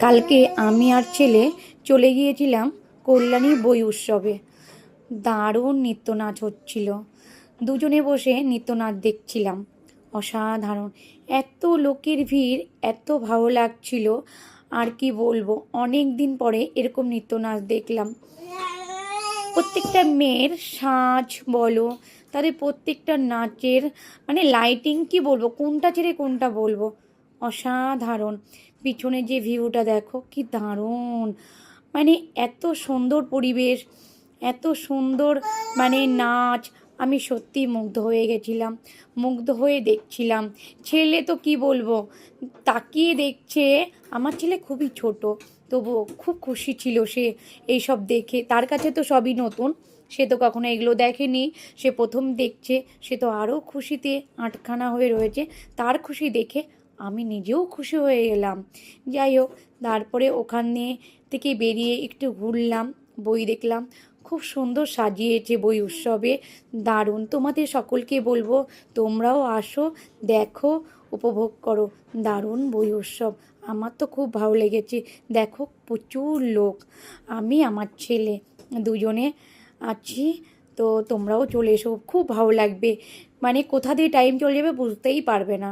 কালকে আমি আর ছেলে চলে গিয়েছিলাম কল্যাণী বই উৎসবে। দারুণ নৃত্য নাচ হচ্ছিল, দুজনে বসে নৃত্য নাচ দেখছিলাম। অসাধারণ, এত লোকের ভিড়, এত ভালো লাগছিল। আর কি বলবো, অনেক দিন পরে এরকম নৃত্য নাচ দেখলাম। প্রত্যেকটা মেয়ের সাজ বলো, তাদের প্রত্যেকটা নাচের মানে লাইটিং, কি বলবো, কোনটা ছেড়ে কোনটা বলবো, অসাধারণ। পিছনে যে ভিউটা দেখো, কি দারুণ, মানে এত সুন্দর পরিবেশ, এত সুন্দর মানে নাচ। আমি সত্যি মুগ্ধ হয়ে গেছিলাম, মুগ্ধ হয়ে দেখছিলাম। ছেলে তো কি বলবো, তাকিয়ে দেখছে। আমার ছেলে খুবই ছোট, তবুও খুব খুশি ছিল সে এইসব দেখে। তার কাছে তো সবই নতুন, সে তো কখনো এগুলো দেখেনি, সে প্রথম দেখছে। সে তো আরও খুশিতে আটখানা হয়ে রয়েছে। তার খুশি দেখে আমি নিজেও খুশি হয়ে গেলাম। যাই হোক, তারপরে ওখানে থেকে বেরিয়ে একটু ঘুরলাম, বই দেখলাম। খুব সুন্দর সাজিয়েছে বই উৎসবে, দারুণ। তোমাদের সকলকে বলবো তোমরাও আসো, দেখো, উপভোগ করো। দারুণ বই উৎসব, আমার তো খুব ভালো লেগেছে। দেখো, প্রচুর লোক, আমি আমার ছেলে দুজনে আছি। তো তোমরাও চলে এসো, খুব ভালো লাগবে। মানে কোথা দিয়ে টাইম চলে যাবে বুঝতেই পারবে না।